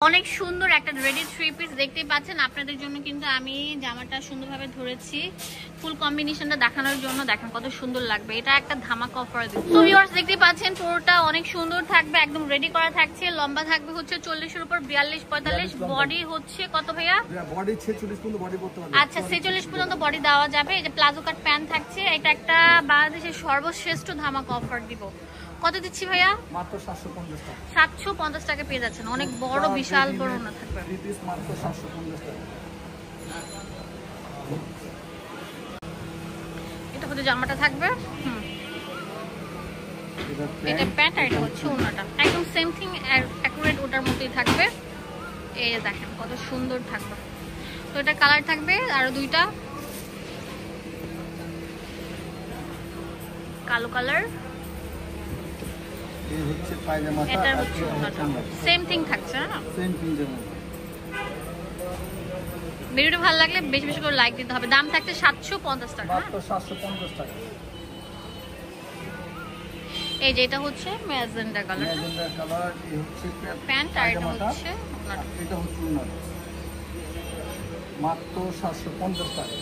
অনেক সুন্দর একটা রেডি থ্রি পিস দেখতেই পাচ্ছেন। আপনাদের জন্য কিন্তু আমি জামাটা সুন্দরভাবে ধরেছি ফুল কম্বিনেশনটা দেখানোর জন্য। দেখেন কত সুন্দর লাগবে, এটা একটা ধামাকা অফার দিচ্ছি। সো ভিউয়ার্স দেখতেই পাচ্ছেন পুরোটা অনেক সুন্দর থাকবে, একদম রেডি করা থাকছে। লম্বা থাকবে হচ্ছে 40 এর উপর 42 45, বডি হচ্ছে কত ভাইয়া? বডি 46 পর্যন্ত বডি করতে পারবে। আচ্ছা 46 পর্যন্ত বডি দেওয়া যাবে। এই যে প্লাজো কাট প্যান্ট থাকছে, এটা একটা বাংলাদেশের সর্বশ্রেষ্ঠ ধামাকা অফার দিব। কত দিচ্ছি ভাইয়া? মাত্র 750 টাকা। 750 টাকা পেয়ে যাচ্ছেন। অনেক বড় বিশাল বড় না থাকবে। থ্রি পিস মাত্র 750 টাকা। এটা হচ্ছে জামাটা থাকবে। এটা প্যান্ট আর এটা হচ্ছে ওড়নাটা, একদম সেম থিং অ্যাকুরেট ওটার মতোই থাকবে। এই যে দেখেন কত সুন্দর থাকবে। তো এটা কালার থাকবে আরো দুইটা, কালো কালার। এই হচ্ছে পায়জামাটা, এটা হচ্ছে ওড়নাটা, সেম থিং থাকছে না? সেম থিং যেমন। ভিডিওটা ভালো লাগলে বেশি বেশি করে লাইক দিতে হবে। দাম থাকছে 750 টাকা। মাত্র 750 টাকা। এই যে এটা হচ্ছে ম্যাজেন্ডা কালার, ম্যাজেন্ডা কালার। এই হচ্ছে প্যান্ট আর এটা হচ্ছে এটা হচ্ছে ওড়নাটা। মাত্র 750 টাকা।